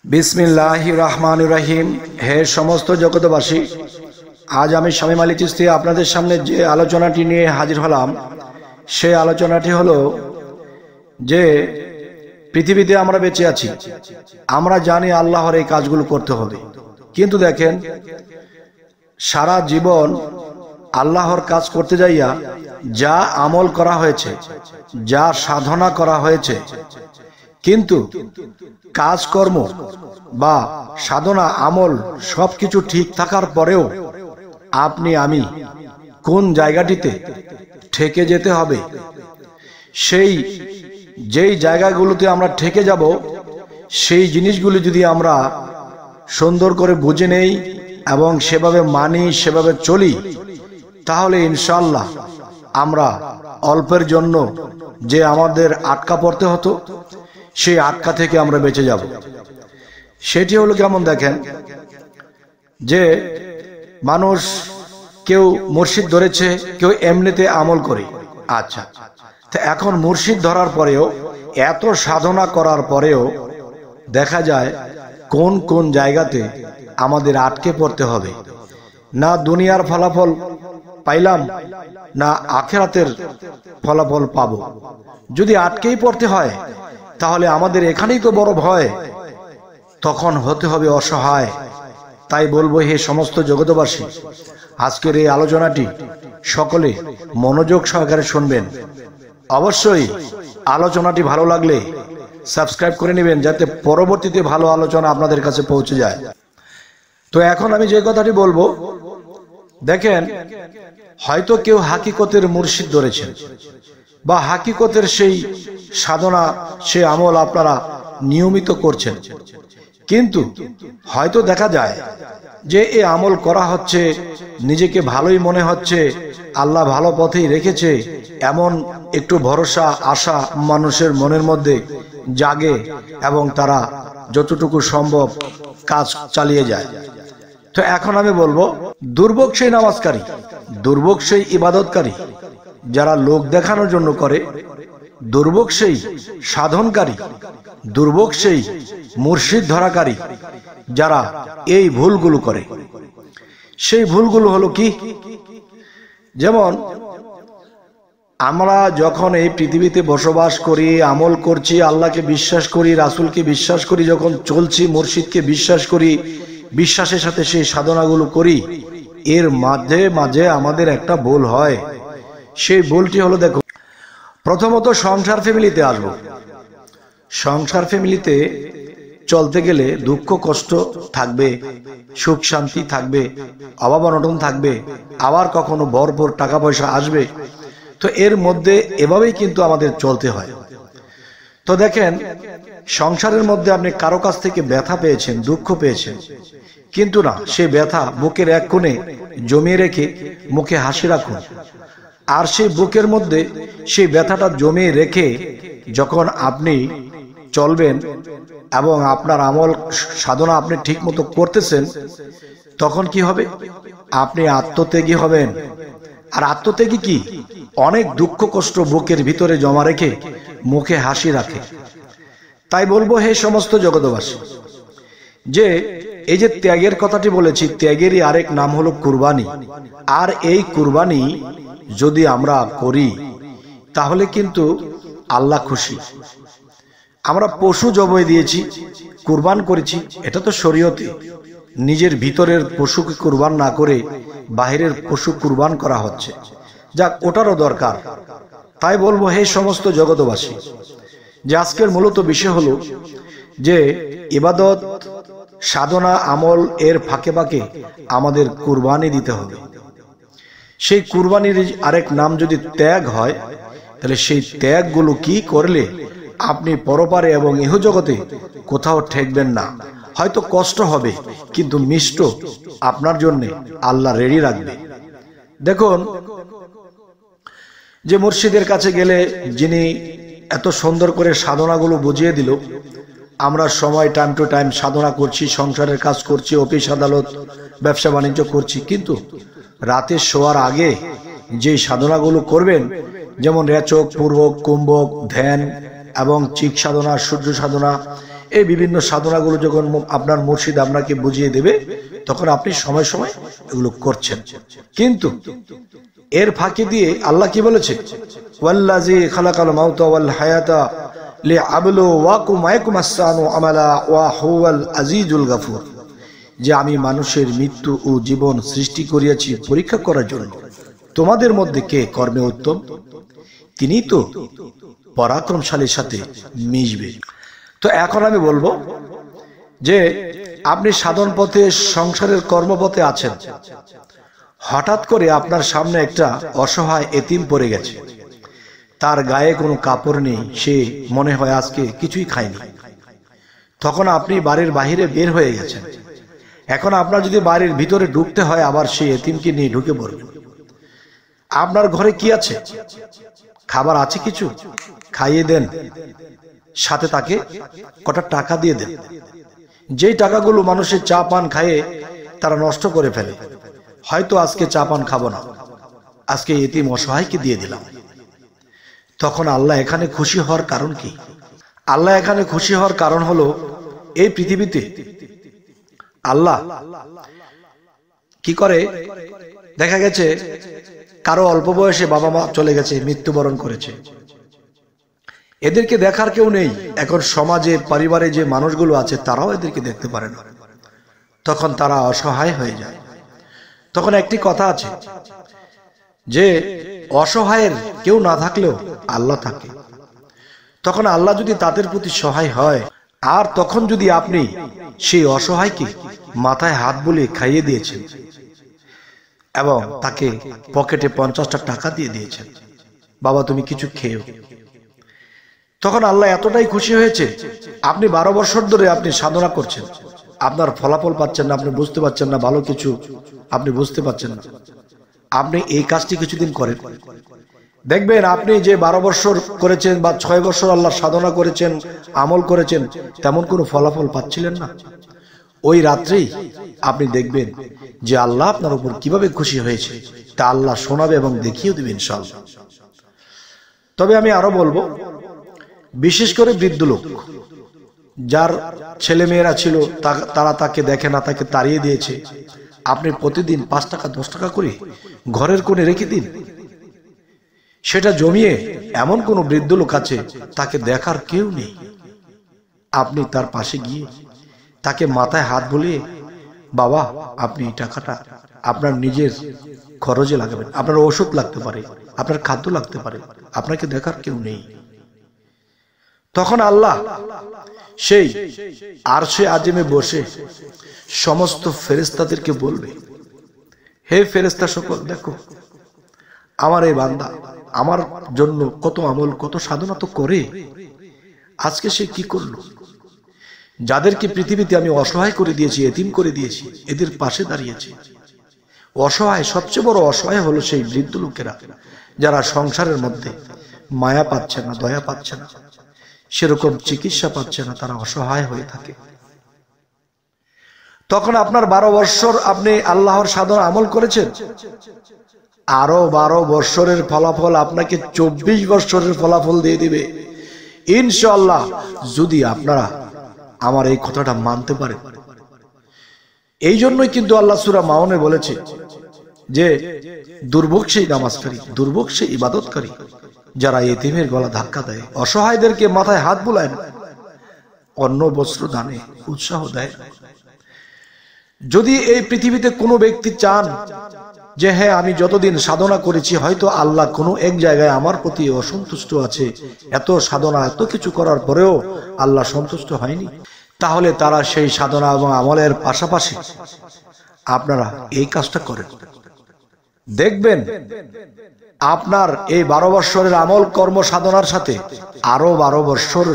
বিসমিল্লাহির রহমানির রহিম। হে সমস্ত জগতবাসী, আজ আমি শামীম আলী চিশতি আপনাদের সামনে যে আলোচনাটি নিয়ে হাজির হলাম, সেই আলোচনাটি হলো যে পৃথিবীতে আমরা বেঁচে আছি, আমরা জানি আল্লাহর এই কাজগুলো করতে হবে, কিন্তু দেখেন সারা জীবন আল্লাহর কাজ করতে যাইয়া যা আমল করা হয়েছে, যা সাধনা করা হয়েছে, কিন্তু কাজকর্ম বা সাধনা আমল সবকিছু ঠিক থাকার পরেও আপনি আমি কোন জায়গাটিতে ঠেকে যেতে হবে, সেই যেই জায়গাগুলোতে আমরা ঠেকে যাব, সেই জিনিসগুলি যদি আমরা সুন্দর করে বুঝে নেই এবং সেভাবে মানি, সেভাবে চলি, তাহলে ইনশাআল্লাহ আমরা অল্পের জন্য যে আমাদের আটকা পড়তে হতো, সেই আটকা থেকে আমরা বেঁচে যাব। সেটি হলো কেমন দেখেন, যে মানুষ কেউ মুর্শিদ ধরেছে, কেউ এমনিতে আমল করে। আচ্ছা, তো এখন মুর্শিদ ধরার পরেও, এত সাধনা করার পরেও দেখা যায় কোন কোন জায়গাতে আমাদের আটকে পড়তে হবে। না দুনিয়ার ফলাফল পাইলাম, না আখিরাতের ফলাফল পাবো। যদি আটকেই পড়তে হয়, তাহলে আমাদের এখানেই তো বড় ভয়, তখন হতে হবে অসহায়। তাই বলবো, হে সমস্ত জগতবাসী, আজকের এই আলোচনাটি সকলে মনোযোগ সহকারে শুনবেন। অবশ্যই আলোচনাটি ভালো লাগলে সাবস্ক্রাইব করে নেবেন, যাতে পরবর্তীতে ভালো আলোচনা আপনাদের কাছে পৌঁছে যায়। তো এখন আমি যে কথাটি বলবো, দেখেন হয়তো কেউ হাকিকতের মুর্শিদ ধরেছেন, বা হাকিকতের সেই সাধনা, সে আমল আপনারা নিয়মিত করছেন, কিন্তু হয়তো দেখা যায় যে এই আমল করা হচ্ছে, নিজেকে ভালোই মনে হচ্ছে, আল্লাহ ভালো পথেই রেখেছে, এমন একটু ভরসা আশা মানুষের মনের মধ্যে জাগে এবং তারা যতটুকু সম্ভব কাজ চালিয়ে যায়। তো এখন আমি বলবো, দুর্ভোগ সেই নামাজকারী, দুর্ভোগ সেই ইবাদতকারী যারা লোক দেখানোর জন্য করে, দুর্ভোগ সেই সাধনকারী, দুর্ভোগ সেই মুর্শিদ ধরাকারী যারা এই ভুলগুলো করে। সেই ভুলগুলো হলো কি? যেমন আমরা যখন এই পৃথিবীতে বসবাস করি, আমল করছি, আল্লাহকে বিশ্বাস করি, রাসূলকে বিশ্বাস করি, যখন চলছি, মুর্শিদকে বিশ্বাস করি, বিশ্বাসের সাথে সেই সাধনাগুলো করি, এর মাঝে মাঝে আমাদের একটা ভুল হয়। সেই ভুলটি হলো, দেখো, প্রথমত সংসার ফ্যামিলিতে আসবো। সংসার ফ্যামিলিতে চলতে গেলে দুঃখ কষ্ট থাকবে, সুখ শান্তি থাকবে, অভাব অনটন থাকবে, আবার কখনো ভরপুর টাকা পয়সা আসবে। তো এর মধ্যে এভাবেই কিন্তু আমাদের চলতে হয়। তো দেখেন, সংসারের মধ্যে আপনি কারো কাছ থেকে ব্যথা পেয়েছেন, দুঃখ পেয়েছেন, কিন্তু না, সেই ব্যথা বুকের এক কোণে জমিয়ে রেখে মুখে হাসি রাখুন। আর সেই বুকের মধ্যে সেই ব্যথাটা জমিয়ে রেখে যখন আপনি চলবেন এবং আপনার আমল সাধনা আপনি ঠিক মতো করতেছেন, তখন কি হবে? আপনি আত্মত্যাগী হবেন। আর আত্মত্যাগী কি? অনেক দুঃখ কষ্ট বুকের ভিতরে জমা রেখে মুখে হাসি রাখে। তাই বলবো, হে সমস্ত জগতবাসী, যে এই যে ত্যাগের কথাটি বলেছি, ত্যাগেরই আরেক নাম হলো কুরবানি। আর এই কুরবানি যদি আমরা করি, তাহলে কিন্তু আল্লাহ খুশি। আমরা পশু জবাই দিয়েছি, কুরবান করেছি, এটা তো শরীয়তে। নিজের ভিতরের পশুকে কুরবান না করে বাহিরের পশু কুরবান করা হচ্ছে, যাক, ওটারও দরকার। তাই বলবো, হে সমস্ত জগতবাসী, যে আজকের মূলত বিষয় হলো যে ইবাদত সাধনা আমল এর ফাঁকে ফাঁকে আমাদের কুরবানি দিতে হবে। সেই কুরবানির আরেক নাম যদি ত্যাগ হয়, তাহলে সেই ত্যাগগুলো কি করলে আপনি পরপারে এবং ইহজগতে কোথাও ঠেকবেন না। হয়তো কষ্ট হবে, কিন্তু মিষ্ট আপনার জন্য আল্লাহ রেডি রাখবে। দেখুন, যে মুর্শিদের কাছে গেলে যিনি এত সুন্দর করে সাধনাগুলো বুঝিয়ে দিল, আমরা সময় টাইম টু টাইম সাধনা করছি, সংসারের কাজ করছি, অফিস আদালত ব্যবসা বাণিজ্য করছি, কিন্তু রাতে শোয়ার আগে যে সাধনাগুলো করবেন, যেমন রেচক, পূর্বক, কুম্ভক, ধ্যান এবং চিক সাধনা, সূর্য সাধনা, এই বিভিন্ন সাধনাগুলো যখন আপনার মুর্শিদ আপনাকে বুঝিয়ে দেবে, তখন আপনি সময় সময় এগুলো করছেন। কিন্তু এর ফাঁকি দিয়ে আল্লাহ কি বলেছে, ওয়াল্লাযী খালাকাল মাউতা ওয়াল হায়াতা লিআবলুওয়াকুম আইয়াকুম আহসানু আমালা ওয়া হুয়াল আজিজুল গাফুর, যে আমি মানুষের মৃত্যু ও জীবন সৃষ্টি করিয়াছি পরীক্ষা করার জন্য, তোমাদের মধ্যে কে কর্মে উত্তম, তিনি তো পরাক্রমশালীর সাথে মিশবে। তো এখন আমি বলবো যে আপনি সাধন পথে, সংসারের কর্মপথে আছেন, হঠাৎ করে আপনার সামনে একটা অসহায় এতিম পড়ে গেছে, তার গায়ে কোনো কাপড় নেই, সে মনে হয় আজকে কিছুই খায়নি। তখন আপনি বাড়ির বাহিরে বের হয়ে গেছেন। এখন আপনার যদি বাড়ির ভিতরে ঢুকতে হয়, আবার সেই এতিমকে নিয়ে ঢুকে পড়বেন। আপনার ঘরে কি আছে? খাবার আছে, কিছু খাইয়ে দেন, সাথে তাকে কটা টাকা দিয়ে দেন। যেই টাকাগুলো মানুষের চা পান খায়ে তারা নষ্ট করে ফেলে, হয়তো আজকে চা পান খাবো না, আজকে এতিম অসহায়কে দিয়ে দিলাম। তখন আল্লাহ এখানে খুশি হওয়ার কারণ কি? আল্লাহ এখানে খুশি হওয়ার কারণ হলো, এই পৃথিবীতে আল্লাহ কি করে, দেখা গেছে কারো অল্প বয়সে বাবা মা চলে গেছে, মৃত্যুবরণ করেছে, এদেরকে দেখার কেউ নেই। এখন সমাজে, পরিবারে যে মানুষগুলো আছে তারাও এদেরকে দেখতে পারে না, তখন তারা অসহায় হয়ে যায়। তখন একটি কথা আছে যে অসহায়ের কেউ না থাকলেও আল্লাহ থাকে। তখন আল্লাহ যদি তাদের প্রতি সহায় হয়, আর তখন যদি আপনি সেই অসহায়কে মাথায় হাত বুলিয়ে খাইয়ে দিয়েছেন এবং তাকে পকেটে 50টা টাকা দিয়ে দিয়েছেন, বাবা তুমি কিছু খেয়েও, তখন আল্লাহ এতটাই খুশি হয়েছে। আপনি 12 বছর ধরে আপনি সাধনা করছেন, আপনার ফলাফল পাচ্ছেন না, আপনি বুঝতে পারছেন না, ভালো কিছু আপনি বুঝতে পারছেন না। আপনি এই কাজটি কিছুদিন করেন, দেখবেন আপনি যে 12 বছর করেছেন বা 6 বছর আল্লাহ সাধনা করেছেন, আমল করেছেন, তেমন কোনো ফলাফল পাচ্ছিলেন না। ওই রাত্রেই আপনি দেখবেন যে আল্লাহ আপনার উপর কিভাবে খুশি হয়েছে, তা আল্লাহ শোনাবে এবং দেখিয়ে দেবেন ইনশাআল্লাহ। তবে আমি আরো বলবো, বিশেষ করে বৃদ্ধ লোক যার ছেলে মেয়েরা ছিল, তারা তাকে দেখে না, তাকে তাড়িয়ে দিয়েছে, আপনি প্রতিদিন 5 টাকা 10 টাকা করে ঘরের কোণে রেখে দিন। সেটা জমিয়ে এমন কোন বৃদ্ধ লোক আছে তাকে দেখার কেউ নেই, আপনি তার পাশে গিয়ে তাকে মাথায় হাত বুলিয়ে, বাবা আপনি এই টাকাটা আপনার নিজের খরচে লাগাবেন, আপনার ওষুধ লাগতে পারে, আপনার খাদ্য লাগতে পারে, আপনাকে দেখার কেউ নেই। তখন আল্লাহ সেই আরশে আজিমে বসে সমস্ত ফেরেশতাদেরকে বলবে, হে ফেরেশতা সকল, দেখো আমার এই বান্দা আমার জন্য কত আমল, কত সাধনা তো করে, আজকে সে কি করলো? যাদেরকে পৃথিবীতে আমি অসহায় করে দিয়েছি, এতিম করে দিয়েছি, এদের পাশে দাঁড়িয়েছে। অসহায়, সবচেয়ে বড় অসহায় হলো সেই বৃদ্ধ লোকেরা, যারা সংসারের মধ্যে মায়া পাচ্ছে না, দয়া পাচ্ছে না, সেরকম চিকিৎসা পাচ্ছে না, তারা অসহায় হয়ে থাকে। তখন আপনার 12 বছর আপনি আল্লাহর সাধনা আমল করেছেন, আরো 12 বছরের ফলাফল আপনাকে 24 বছরের ফলাফল দিয়ে দিবে ইনশাআল্লাহ, যদি আপনারা আমার এই কথাটা মানতে পারেন। এই জন্যই কিন্তু আল্লাহ সূরা মাউনে বলেছে যে দুর্ভোগ সেই নামাজকারী, দুর্ভোগ সেই ইবাদতকারী, যারা এতিমের গলা ধাক্কা দেয়, অসহায়দেরকে মাথায় হাত বুলায়, অন্ন বস্ত্র দানে উৎসাহ দেয়। যদি এই পৃথিবীতে কোনো ব্যক্তি চান যে হ্যাঁ আমি যতদিন সাধনা করেছি, হয়তো আল্লাহ কোনো এক জায়গায় আমার প্রতি অসন্তুষ্ট আছে, এত সাধনা এত কিছু করার পরেও আল্লাহ সন্তুষ্ট হয়নি, তাহলে তারা সেই সাধনা এবং আমলের পাশাপাশি আপনারা এই কাজটা করেন, দেখবেন আপনার এই 12 বছরের আমল কর্ম সাধনার সাথে আরো 12 বছর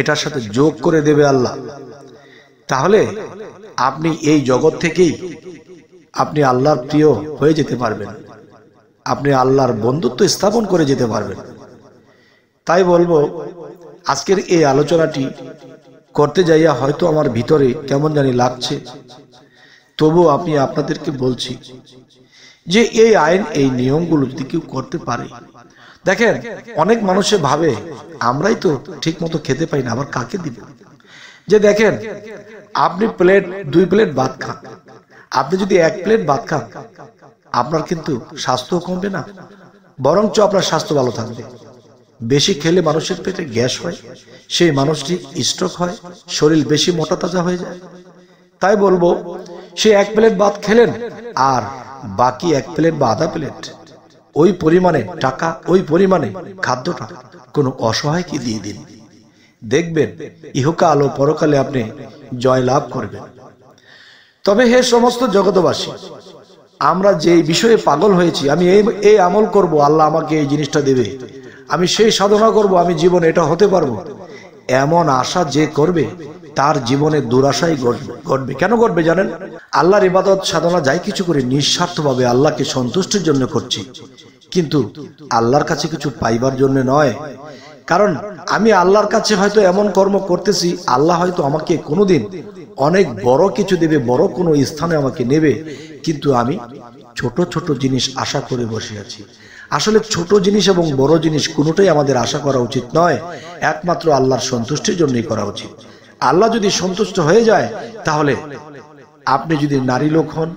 এটার সাথে যোগ করে দেবে আল্লাহ। তাহলে আপনি এই জগৎ থেকেই আপনি আল্লাহর প্রিয় হয়ে যেতে পারবেন, আপনি আল্লাহর বন্ধুত্ব স্থাপন করে যেতে পারবেন। তাই বলবো, আজকের এই আলোচনাটি করতে যাইয়া হয়তো আমার ভিতরে কেমন জানি লাগছে, তবু আমি আপনাদেরকে বলছি যে এই আইন, এই নিয়মগুলো যদি কেউ করতে পারে, দেখেন অনেক মানুষে ভাবে আমরাই তো ঠিক মতো খেতে পাই না, আবার কাকে দিব? যে দেখেন, আপনি দুই প্লেট ভাত খান, আপনি যদি এক প্লেট ভাত খান আপনার কিন্তু স্বাস্থ্য কমবে না, বরঞ্চ আপনার স্বাস্থ্য ভালো থাকবে। বেশি খেলে মানুষের পেটে গ্যাস হয়, সেই মানুষটি স্ট্রোক হয়, শরীর বেশি মোটা তাজা হয়ে যায়। তাই বলবো, সে এক প্লেট ভাত খেলেন আর বাকি এক প্লেট বা আধা প্লেট ওই পরিমাণে টাকা, ওই পরিমাণে খাদ্যটা কোনো অসহায়কে দিয়ে দিন, দেখবেন ইহকাল ও পরকালে আপনি জয় লাভ করবেন। তবে হে সমস্ত জগতবাসী, আমরা যে বিষয়ে পাগল হয়েছি, আমি এই আমল করব, আল্লাহ আমাকে এই জিনিসটা দেবে, আমি সেই সাধনা করব, আমি জীবনে এটা হতে পারবো, এমন আশা যে করবে তার জীবনে দুরাশাই ঘটবে। কেন ঘটবে জানেন? আল্লাহর ইবাদত সাধনা যাই কিছু করে নিঃস্বার্থভাবে আল্লাহকে সন্তুষ্টির জন্য করছি, কিন্তু আল্লাহর কাছে কিছু পাইবার জন্য নয়। কারণ আমি আল্লাহর কাছে হয়তো এমন কর্ম করতেছি, আল্লাহ হয়তো আমাকে কোনোদিন অনেক বড় কিছু দেবে, বড় কোনো স্থানে আমাকে নেবে, কিন্তু আমি ছোট ছোট জিনিস আশা করে বসে আছি। আসলে ছোট জিনিস এবং বড় জিনিস কোনোটাই আমাদের আশা করা উচিত নয়, একমাত্র আল্লাহর সন্তুষ্টির জন্যই করা উচিত। আল্লাহ যদি সন্তুষ্ট হয়ে যায়, তাহলে আপনি যদি নারী লোক হন,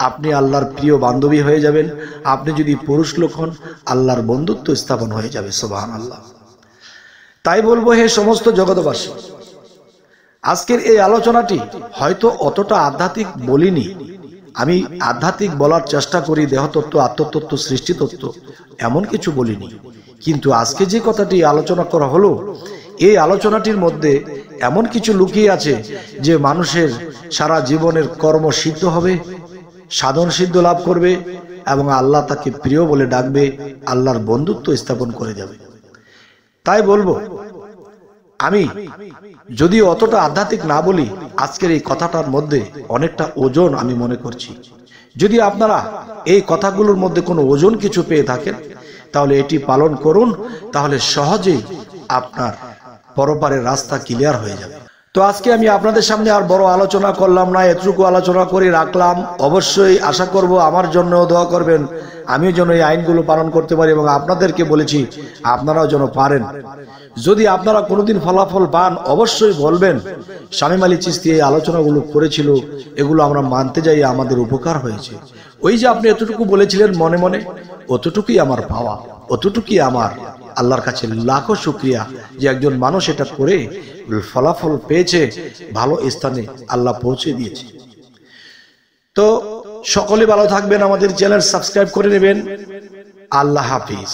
আপনি আল্লাহর প্রিয় বান্ধবী হয়ে যাবেন, আপনি যদি পুরুষ লোক হন, আল্লাহর বন্ধুত্ব স্থাপন হয়ে যাবে। সুবহানাল্লাহ। তাই বলবো, হে সমস্ত জগৎবাসী, আজকের এই আলোচনাটি হয়তো অতটা আধ্যাত্মিক বলিনি, আমি আধ্যাত্মিক বলার চেষ্টা করি, দেহতত্ত্ব, আত্মতত্ত্ব, সৃষ্টিতত্ত্ব এমন কিছু বলিনি, কিন্তু আজকে যে কথাটি আলোচনা করা হলো, এই আলোচনাটির মধ্যে এমন কিছু লুকিয়ে আছে যে মানুষের সারা জীবনের কর্ম সিদ্ধ হবে, সাধন সিদ্ধ লাভ করবে এবং আল্লাহ তাকে প্রিয় বলে ডাকবে, আল্লাহর বন্ধুত্ব স্থাপন করে যাবে। তাই বলবো, আমি যদি অতটা আধ্যাত্মিক না বলি, আজকের এই কথাটার মধ্যে অনেকটা ওজন আমি মনে করছি। যদি আপনারা এই কথাগুলোর মধ্যে কোনো ওজন কিছু পেয়ে থাকেন, তাহলে এটি পালন করুন, তাহলে সহজেই আপনার পরপারের রাস্তা ক্লিয়ার হয়ে যাবে। তো আজকে আমি আপনাদের সামনে আর বড় আলোচনা করলাম না, এতটুকু আলোচনা করে রাখলাম। অবশ্যই আশা করব আমার জন্য দোয়া করবেন, আমিও যেন এই আইনগুলো পালন করতে পারি, এবং আপনাদেরকে বলেছি আপনারাও যেন পারেন। যদি আপনারা কোনোদিন ফলাফল পান, অবশ্যই বলবেন শামীম আলী চিশতি এই আলোচনাগুলো করেছিল, এগুলো আমরা মানতে যাই, আমাদের উপকার হয়েছে। ওই যে আপনি এতটুকু বলেছিলেন মনে মনে, অতটুকুই আমার পাওয়া, অতটুকুই আমার আল্লাহর কাছে লাখো শুকরিয়া যে একজন মানুষ এটা করে ফলাফল পেয়েছে, ভালো স্থানে আল্লাহ পৌঁছে দিয়েছে। তো সকলে ভালো থাকবেন, আমাদের চ্যানেল সাবস্ক্রাইব করে নেবেন। আল্লাহ হাফিজ।